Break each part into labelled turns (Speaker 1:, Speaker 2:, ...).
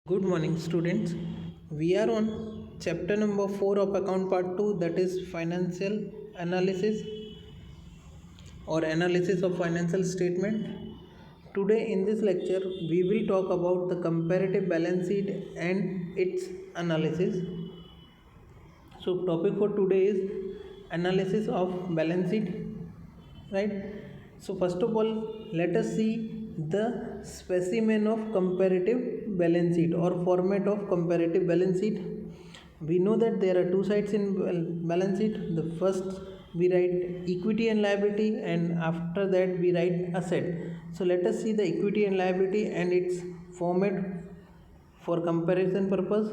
Speaker 1: Good morning, students. We are on chapter number 4 of account part 2, that is financial analysis or analysis of financial statement. Today, in this lecture, we will talk about the comparative balance sheet and its analysis. So, topic for today is analysis of balance sheet, right? So, first of all, let us see the specimen of comparative balance sheet or format of comparative balance sheet. We know that there are two sides in balance sheet. The first we write equity and liability, and after that we write asset. So let us see the equity and liability and its format for comparison purpose.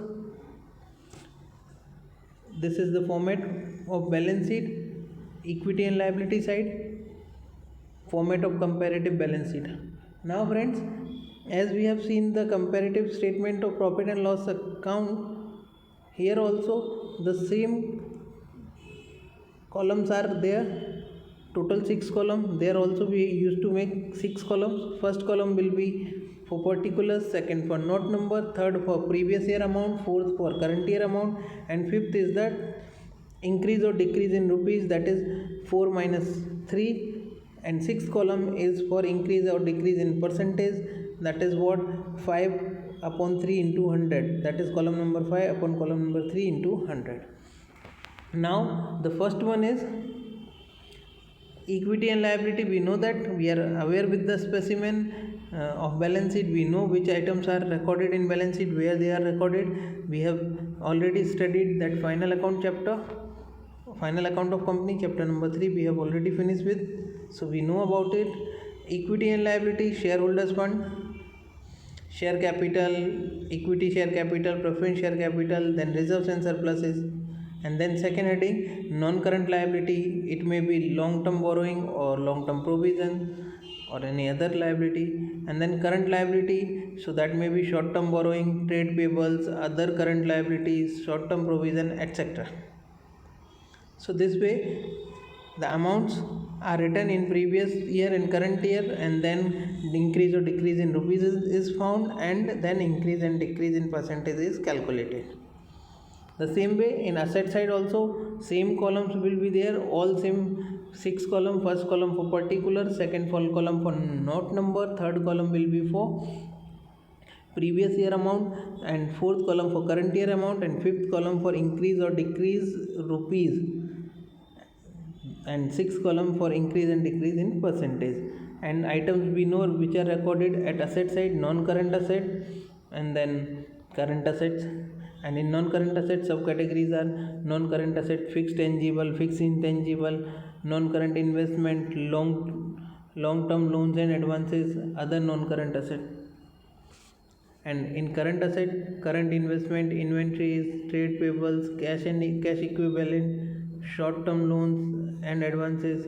Speaker 1: This is the format of balance sheet, equity and liability side, format of comparative balance sheet. Now friends, as we have seen the comparative statement of profit and loss account, here also the same columns are there, total 6 columns. There also we used to make 6 columns. First column will be for particulars, second for note number, third for previous year amount, fourth for current year amount, and fifth is that increase or decrease in rupees, that is 4 minus 3, and sixth column is for increase or decrease in percentage, that is what 5 upon 3 into 100, that is column number 5 upon column number 3 into 100. Now the first one is equity and liability. We know that we are aware with the specimen of balance sheet. We know which items are recorded in balance sheet, where they are recorded. We have already studied that final account chapter, final account of company, chapter number 3 we have already finished with, so we know about it. Equity and liability, shareholders fund, share capital, equity share capital, preference share capital, then reserves and surpluses. And then second heading, non-current liability. It may be long-term borrowing or long-term provision or any other liability. And then current liability, so that may be short-term borrowing, trade payables, other current liabilities, short-term provision, etc. So this way the amounts are written in previous year and current year, and then increase or decrease in rupees is found, and then increase and decrease in percentage is calculated. The same way in asset side also, same columns will be there, all same 6 column. First column for particular, second column for note number, third column will be for previous year amount, and fourth column for current year amount, and fifth column for increase or decrease rupees, and sixth column for increase and decrease in percentage. And items we know which are recorded at asset side, non-current asset and then current assets. And in non-current assets, subcategories are non-current asset, fixed tangible, fixed intangible, non-current investment, long-term loans and advances, other non-current asset. And in current asset, current investment, inventories, trade payables, cash and cash equivalent, short-term loans and advances,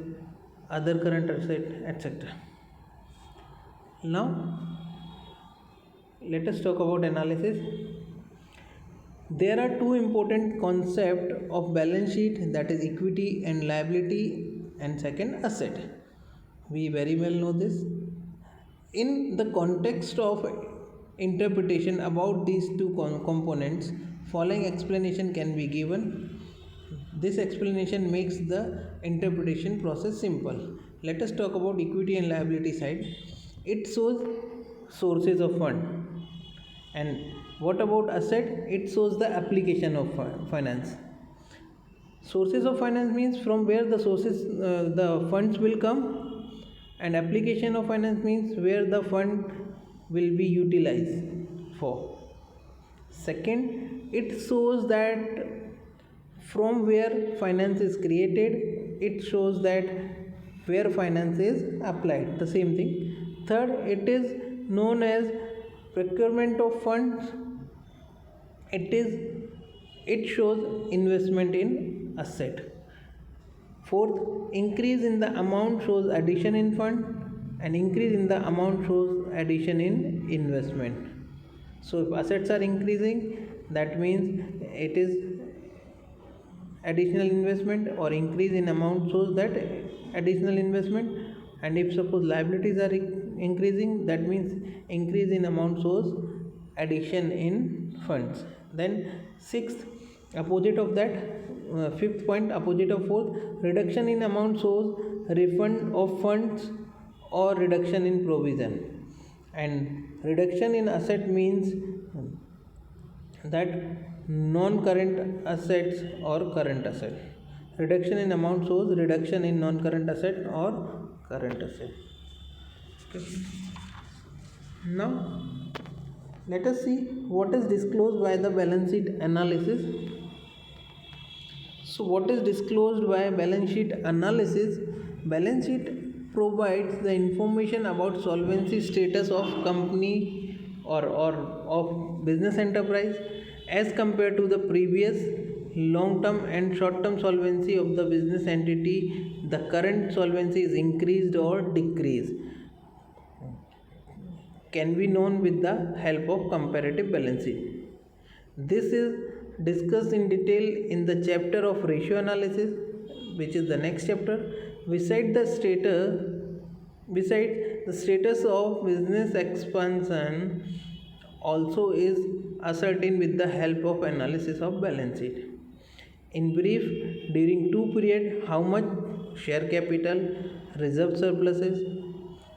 Speaker 1: other current asset, etc. Now let us talk about analysis. There are two important concepts of balance sheet, that is equity and liability, and second asset. We very well know this. In the context of interpretation about these two components, following explanation can be given. This explanation makes the interpretation process simple. Let us talk about equity and liability side. It shows sources of fund. And what about asset? It shows the application of finance. Sources of finance means from where the the funds will come, and application of finance means where the fund will be utilized for. Second, it shows that from where finance is created. It shows that where finance is applied, the same thing. Third, it is known as procurement of funds. It shows investment in asset. Fourth, increase in the amount shows addition in fund, and increase in the amount shows addition in investment. So if assets are increasing, that means it is additional investment, or increase in amount shows that additional investment. And if suppose liabilities are increasing, that means increase in amount shows addition in funds. Then sixth, opposite of that, fifth point, opposite of fourth, reduction in amount shows refund of funds or reduction in provision. And reduction in asset means that non-current assets or current asset. Reduction in amount shows reduction in non-current asset or current asset. Okay. Now let us see what is disclosed by the balance sheet analysis. So what is disclosed by balance sheet analysis? Balance sheet provides the information about solvency status of company or of business enterprise as compared to the previous long term and short term solvency of the business entity. The current solvency is increased or decreased, can be known with the help of comparative balance sheet. This is discussed in detail in the chapter of ratio analysis, which is the next chapter. Besides the status of business expansion also is ascertained with the help of analysis of balance sheet. In brief, during two periods, how much share capital, reserve surpluses,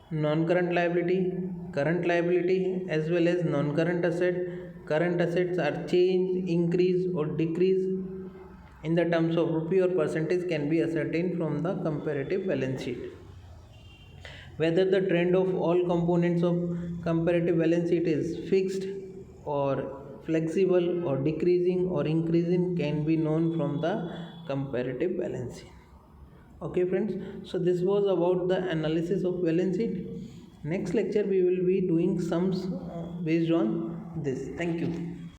Speaker 1: non-current liability, current liability, as well as non-current asset, current assets are changed, increased or decreased in the terms of rupee or percentage can be ascertained from the comparative balance sheet. Whether the trend of all components of comparative balance sheet is fixed or flexible or decreasing or increasing can be known from the comparative balance sheet. Okay friends, so this was about the analysis of balance sheet. Next lecture we will be doing sums based on this. Thank you.